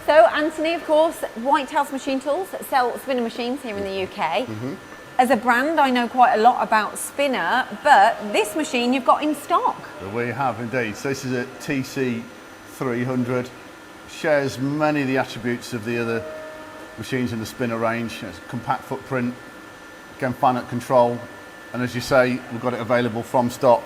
So Anthony, of course, Whitehouse Machine Tools sell spinner machines here in the UK. As a brand, I know quite a lot about Spinner, but this machine you've got in stock. We have indeed. So this is a TC300. Shares many of the attributes of the other machines in the Spinner range. It's a compact footprint, again finite control, and as you say, we've got it available from stock.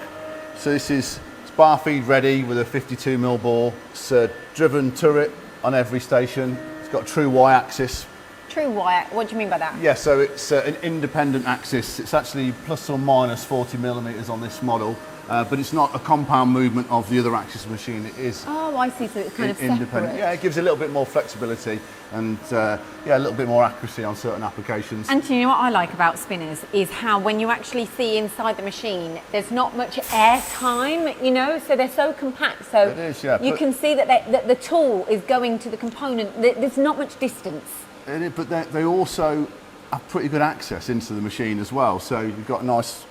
So this is bar feed ready with a 52mm bore. It's a driven turret on every station. It's got a true Y-axis. True Y, what do you mean by that? Yeah, so it's an independent axis. It's actually plus or minus 40mm on this model, but it's not a compound movement of the other axis of the machine. It is. Oh, I see. So it's kind of independent. separate. Yeah, it gives a little bit more flexibility and yeah, a little bit more accuracy on certain applications. And you know what I like about spinners is how when you actually see inside the machine, there's not much air time, you know, so they're so compact. So it is, yeah, you can see that the tool is going to the component. There's not much distance. But they also have pretty good access into the machine as well. So you've got a nice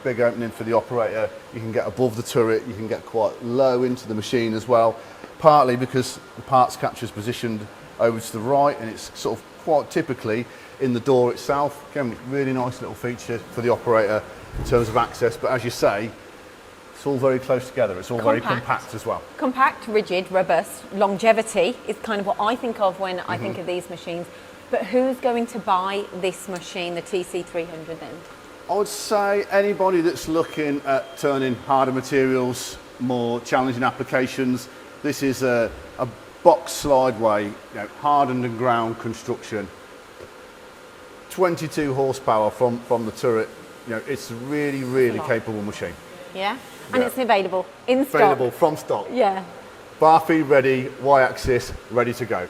big opening for the operator. You can get above the turret. You can get quite low into the machine as well. Partly because the parts capture is positioned over to the right, and it's sort of quite typically in the door itself. Again, really nice little feature for the operator in terms of access. But as you say, it's all very close together. It's all very compact as well. Compact, rigid, robust. Longevity is kind of what I think of when I think of these machines. But who's going to buy this machine, the TC300 then? I would say anybody that's looking at turning harder materials, more challenging applications. This is a box slideway, you know, hardened and ground construction. 22 horsepower from the turret. You know, it's a really, really capable machine. Yeah? And it's available in stock. Available from stock. Yeah. Bar feed ready, Y-axis, ready to go.